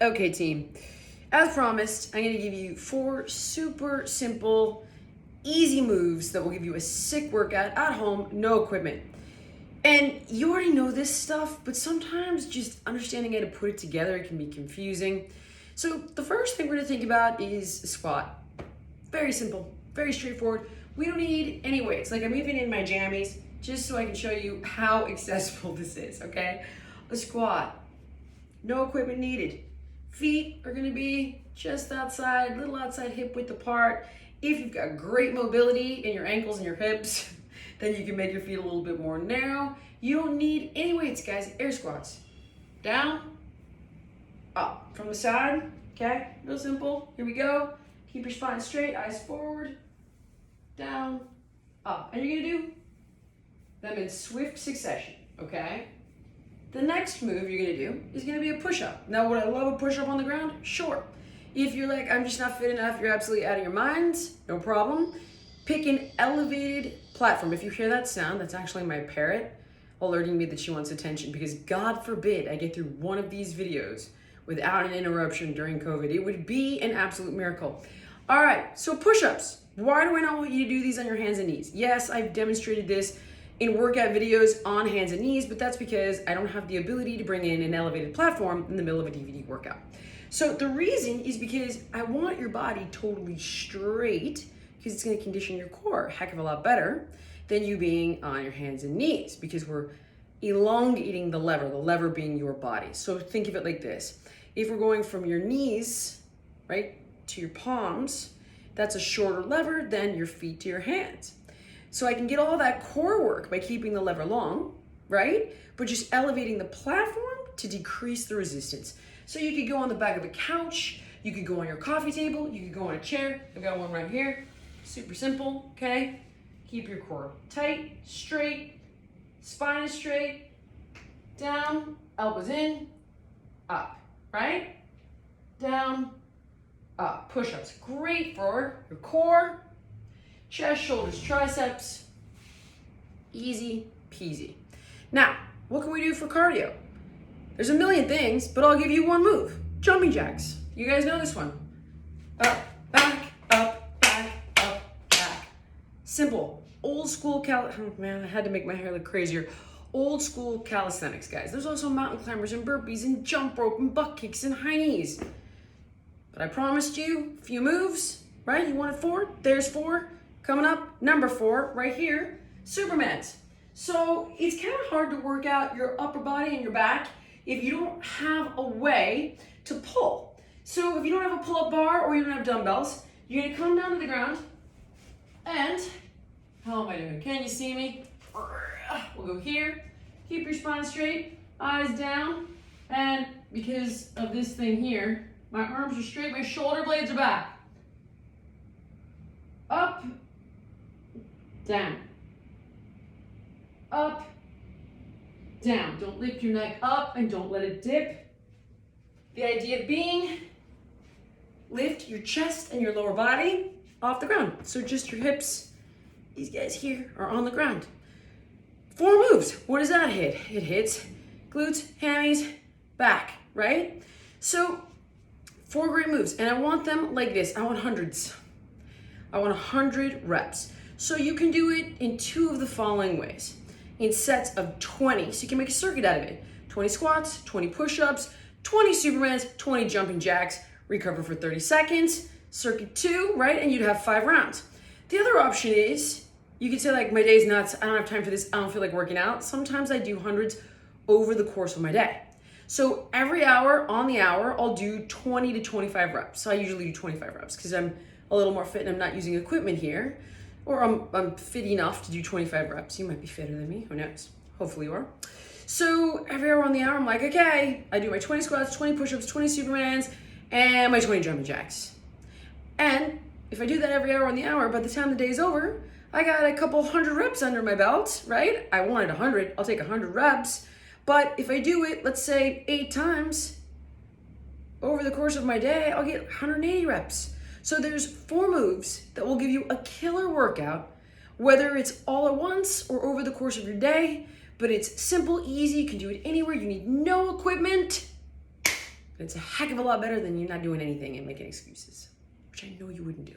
Okay, team. As promised, I'm going to give you 4 super simple, easy moves that will give you a sick workout at home, no equipment. And you already know this stuff, but sometimes just understanding how to put it together can be confusing. So the first thing we're going to think about is a squat. Very simple, very straightforward. We don't need any weights. Like, I'm even in my jammies just so I can show you how accessible this is, okay? A squat, no equipment needed. Feet are gonna be just outside, little outside hip width apart. If you've got great mobility in your ankles and your hips, then you can make your feet a little bit more narrow. You don't need any weights, guys. Air squats. Down, up. From the side, okay? Real simple. Here we go. Keep your spine straight, eyes forward, down, up. And you're gonna do them in swift succession, okay? The next move you're gonna do is gonna be a push-up. Now, would I love a push-up on the ground? Sure. If you're like, I'm just not fit enough, you're absolutely out of your mind, no problem. Pick an elevated platform. If you hear that sound, that's actually my parrot alerting me that she wants attention, because God forbid I get through one of these videos without an interruption during COVID. It would be an absolute miracle. All right, so push-ups. Why do I not want you to do these on your hands and knees? Yes, I've demonstrated this in workout videos on hands and knees, but that's because I don't have the ability to bring in an elevated platform in the middle of a DVD workout. So the reason is because I want your body totally straight, because it's gonna condition your core a heck of a lot better than you being on your hands and knees, because we're elongating the lever being your body. So think of it like this. If we're going from your knees, right, to your palms, that's a shorter lever than your feet to your hands. So I can get all that core work by keeping the lever long, right? But just elevating the platform to decrease the resistance. So you could go on the back of a couch, you could go on your coffee table, you could go on a chair. I've got one right here. Super simple, okay? Keep your core tight, straight, spine is straight, down, elbows in, up, right? Down, up. Push-ups, great for your core, chest, shoulders, triceps, easy peasy. Now, what can we do for cardio? There's a million things, but I'll give you one move. Jumping jacks. You guys know this one. Up, back, up, back, up, back. Simple. Old school oh man, I had to make my hair look crazier. Old school calisthenics, guys. There's also mountain climbers and burpees and jump rope and butt kicks and high knees. But I promised you a few moves, right? You wanted 4? There's 4. Coming up, number 4, right here, Supermans. So it's kind of hard to work out your upper body and your back if you don't have a way to pull. So if you don't have a pull-up bar or you don't have dumbbells, you're gonna come down to the ground and, how am I doing? Can you see me? We'll go here, keep your spine straight, eyes down, and because of this thing here, my arms are straight, my shoulder blades are back. Up, down, up, down. Don't lift your neck up and don't let it dip. The idea being, lift your chest and your lower body off the ground. So just your hips, these guys here, are on the ground. 4 moves. What does that hit? It hits glutes, hammies, back, right? So 4 great moves, and I want them like this. I want hundreds. I want 100 reps. So you can do it in 2 of the following ways. In sets of 20, so you can make a circuit out of it. 20 squats, 20 push-ups, 20 Supermans, 20 jumping jacks, recover for 30 seconds, circuit 2, right? And you'd have 5 rounds. The other option is, you could say like, my day's nuts, I don't have time for this, I don't feel like working out. Sometimes I do hundreds over the course of my day. So every hour on the hour, I'll do 20 to 25 reps. So I usually do 25 reps because I'm a little more fit and I'm not using equipment here. Or I'm fit enough to do 25 reps. You might be fitter than me, who knows? Hopefully you are. So every hour on the hour, I'm like, okay, I do my 20 squats, 20 push-ups, 20 Supermans, and my 20 jumping jacks. And if I do that every hour on the hour, by the time the day's over, I got a couple 100 reps under my belt, right? I wanted 100, I'll take 100 reps. But if I do it, let's say 8 times over the course of my day, I'll get 180 reps. So there's 4 moves that will give you a killer workout, whether it's all at once or over the course of your day, but it's simple, easy, you can do it anywhere, you need no equipment. And it's a heck of a lot better than you not doing anything and making excuses, which I know you wouldn't do.